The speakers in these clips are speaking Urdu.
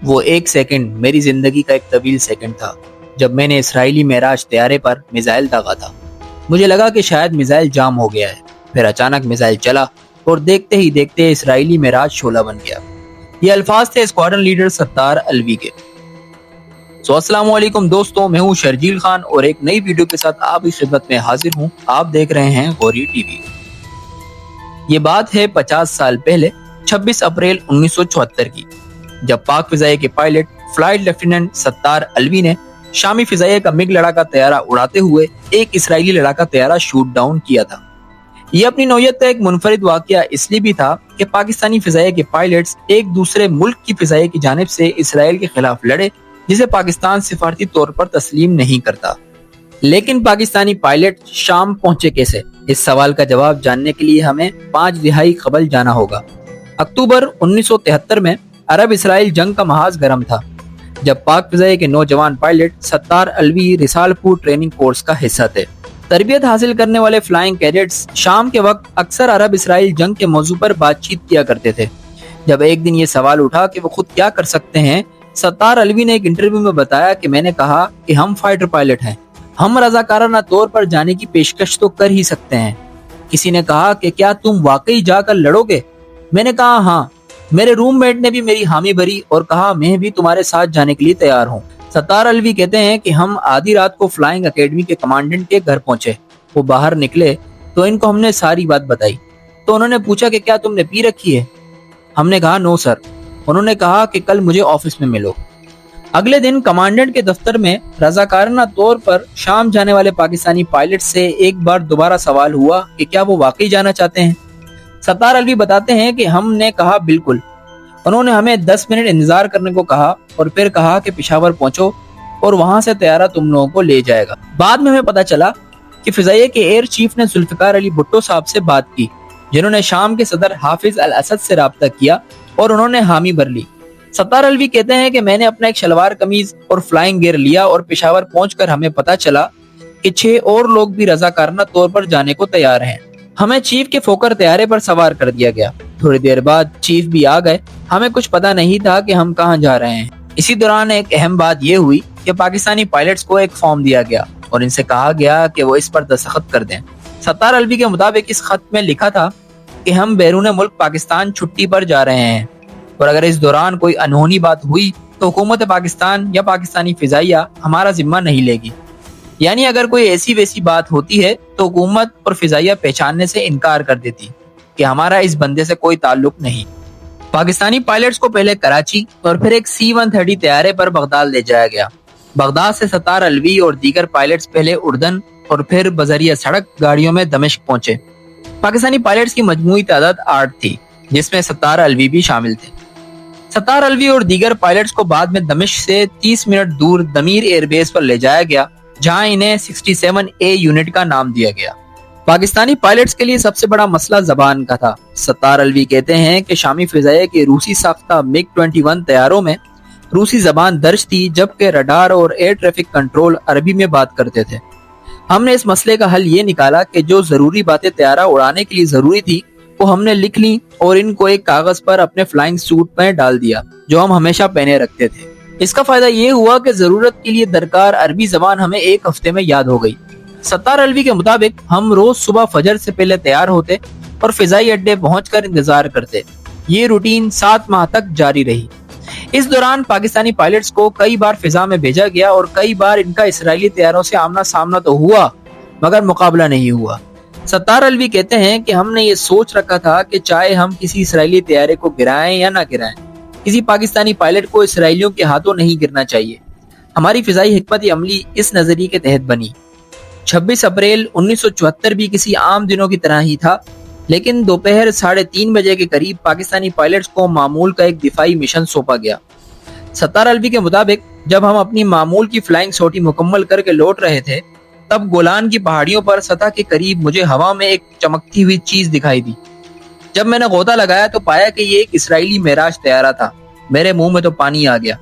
وہ ایک سیکنڈ میری زندگی کا ایک طویل سیکنڈ تھا جب میں نے اسرائیلی معراج طیارے پر میزائل داغا تھا۔ مجھے لگا کہ شاید میزائل جام ہو گیا ہے، پھر اچانک میزائل چلا اور دیکھتے ہی دیکھتے اسرائیلی معراج شعلہ بن گیا۔ یہ الفاظ تھے اسکواڈرن لیڈر ستار الوی کے۔ السلام علیکم دوستوں، میں ہوں شرجیل خان اور ایک نئی ویڈیو کے ساتھ آپ کی خدمت میں حاضر ہوں۔ آپ دیکھ رہے ہیں غوری ٹی وی۔ یہ بات ہے 50 سال پہلے 26 اپریل 1974 کی، جب پاک فضائیہ کے پائلٹ فلائٹ لیفٹیننٹ ستار الوی نے شامی فضائیہ کا مگ لڑاکا طیارہ اڑاتے ہوئے ایک اسرائیلی لڑاکا طیارہ شوٹ ڈاؤن کیا تھا۔ یہ اپنی نوعیت کا ایک منفرد واقعہ اس لیے بھی تھا کہ پاکستانی فضائیہ کے پائلٹس ایک دوسرے ملک کی فضائیہ کی جانب سے اسرائیل کے خلاف لڑے، جسے پاکستان سفارتی طور پر تسلیم نہیں کرتا۔ لیکن پاکستانی پائلٹ شام پہنچے کیسے؟ اس سوال کا جواب جاننے کے لیے ہمیں 5 دہائی قبل جانا ہوگا۔ اکتوبر 1973 میں عرب اسرائیل جنگ کا محاذ گرم تھا، جب پاک فضائیہ کے نوجوان پائلٹ ستار الوی رسال پور ٹریننگ کورس کا حصہ تھے۔ تربیت حاصل کرنے والے فلائنگ کیڈٹس شام کے وقت اکثر عرب اسرائیل جنگ کے موضوع پر بات چیت کیا کرتے تھے۔ جب ایک دن یہ سوال اٹھا کہ وہ خود کیا کر سکتے ہیں، ستار الوی نے ایک انٹرویو میں بتایا کہ میں نے کہا کہ ہم فائٹر پائلٹ ہیں، ہم رضاکارانہ طور پر جانے کی پیشکش تو کر ہی سکتے ہیں۔ کسی نے کہا کہ کیا تم واقعی جا کر لڑو گے؟ میں نے کہا ہاں۔ میرے روم میٹ نے بھی میری حامی بھری اور کہا میں بھی تمہارے ساتھ جانے کے لیے تیار ہوں۔ ستار الوی کہتے ہیں کہ ہم آدھی رات کو فلائنگ اکیڈمی کے کمانڈنٹ کے گھر پہنچے۔ وہ باہر نکلے تو ان کو ہم نے ساری بات بتائی، تو انہوں نے پوچھا کہ کیا تم نے پی رکھی ہے؟ ہم نے کہا نو سر۔ انہوں نے کہا کہ کل مجھے آفس میں ملو۔ اگلے دن کمانڈنٹ کے دفتر میں رضاکارانہ طور پر شام جانے والے پاکستانی پائلٹ سے ایک بار دوبارہ سوال ہوا کہ کیا وہ واقعی جانا چاہتے ہیں۔ ستار الوی بتاتے ہیں کہ ہم نے کہا بالکل۔ انہوں نے ہمیں 10 منٹ انتظار کرنے کو کہا اور پھر کہا کہ پشاور پہنچو اور وہاں سے طیارہ تم لوگوں کو لے جائے گا۔ بعد میں ہمیں پتا چلا کہ فضائیہ کے ایئر چیف نے ذوالفقار علی بھٹو صاحب سے بات کی، جنہوں نے شام کے صدر حافظ الاسد سے رابطہ کیا اور انہوں نے حامی بھر لی۔ ستار الوی کہتے ہیں کہ میں نے اپنا ایک شلوار قمیض اور فلائنگ گیئر لیا اور پشاور پہنچ کر ہمیں پتا چلا کہ 6 اور لوگ بھی رضاکارانہ طور پر جانے کو تیار ہیں۔ ہمیں چیف کے فوکر طیارے پر سوار کر دیا گیا۔ تھوڑی دیر بعد چیف بھی آ گئے۔ ہمیں کچھ پتا نہیں تھا کہ ہم کہاں جا رہے ہیں۔ اسی دوران ایک اہم بات یہ ہوئی کہ پاکستانی پائلٹس کو ایک فارم دیا گیا اور ان سے کہا گیا کہ وہ اس پر دستخط کر دیں۔ ستار الوی کے مطابق اس خط میں لکھا تھا کہ ہم بیرون ملک پاکستان چھٹی پر جا رہے ہیں اور اگر اس دوران کوئی انہونی بات ہوئی تو حکومت پاکستان یا پاکستانی فضائیہ ہمارا ذمہ نہیں لے گی۔ یعنی اگر کوئی ایسی ویسی بات ہوتی ہے تو حکومت اور فضائیہ پہچاننے سے انکار کر دیتی کہ ہمارا اس بندے سے کوئی تعلق نہیں۔ پاکستانی پائلٹس کو پہلے کراچی اور پھر ایک C-130 طیارے پر بغداد لے جایا گیا۔ بغداد سے ستار الوی اور دیگر پائلٹس پہلے اردن اور پھر بذریعہ سڑک گاڑیوں میں دمشق پہنچے۔ پاکستانی پائلٹس کی مجموعی تعداد 8 تھی، جس میں ستار الوی بھی شامل تھے۔ ستار الوی اور دیگر پائلٹس کو بعد میں دمشق سے 30 منٹ دور دمیر ایئر بیس پر لے جایا گیا، جہاں انہیں 67A یونٹ کا نام دیا گیا۔ پاکستانی پائلٹس کے لیے سب سے بڑا مسئلہ زبان کا تھا۔ ستار الوی کہتے ہیں کہ شامی فضائیہ کے روسی ساختہ MiG-21 طیاروں میں روسی زبان درج تھی، جبکہ رڈار اور ایئر ٹریفک کنٹرول عربی میں بات کرتے تھے۔ ہم نے اس مسئلے کا حل یہ نکالا کہ جو ضروری باتیں طیارہ اڑانے کے لیے ضروری تھی وہ ہم نے لکھ لی اور ان کو ایک کاغذ پر اپنے فلائنگ سوٹ میں ڈال دیا جو ہم ہمیشہ پہنے رکھتے تھے۔ اس کا فائدہ یہ ہوا کہ ضرورت کے لیے درکار عربی زبان ہمیں ایک ہفتے میں یاد ہو گئی۔ ستار الوی کے مطابق ہم روز صبح فجر سے پہلے تیار ہوتے اور فضائی اڈے پہنچ کر انتظار کرتے۔ یہ روٹین 7 ماہ تک جاری رہی۔ اس دوران پاکستانی پائلٹس کو کئی بار فضا میں بھیجا گیا اور کئی بار ان کا اسرائیلی طیاروں سے آمنا سامنا تو ہوا مگر مقابلہ نہیں ہوا۔ ستار الوی کہتے ہیں کہ ہم نے یہ سوچ رکھا تھا کہ چاہے ہم کسی اسرائیلی طیارے کو گرائیں یا نہ گرائیں، کسی پاکستانی پائلٹ کو اسرائیلیوں کے ہاتھوں نہیں گرنا چاہیے۔ ہماری فضائی حکمت عملی اس نظریے کے تحت بنی۔ 26 اپریل 1974 بھی کسی عام دنوں کی طرح ہی تھا، لیکن دوپہر 3:30 بجے کے قریب پاکستانی پائلٹس کو معمول کا ایک دفاعی مشن سونپا گیا۔ ستار الوی کے مطابق جب ہم اپنی معمول کی فلائنگ سوٹی مکمل کر کے لوٹ رہے تھے تب گولان کی پہاڑیوں پر سطح کے قریب مجھے ہوا میں ایک چمکتی ہوئی چیز دکھائی دی۔ جب میں نے غوطہ لگایا تو پایا کہ یہ ایک اسرائیلی معراج طیارہ تھا۔ میرے منہ میں تو پانی آ گیا،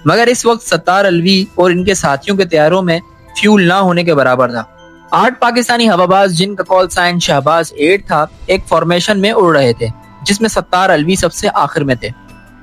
مگر اس وقت ستار الوی اور ان کے ساتھیوں کے طیاروں میں فیول نہ ہونے کے برابر تھا۔ 8 پاکستانی ہواباز جن کا کال سائن شہباز 8 تھا ایک فارمیشن میں اڑ رہے تھے، جس میں ستار الوی سب سے آخر میں تھے۔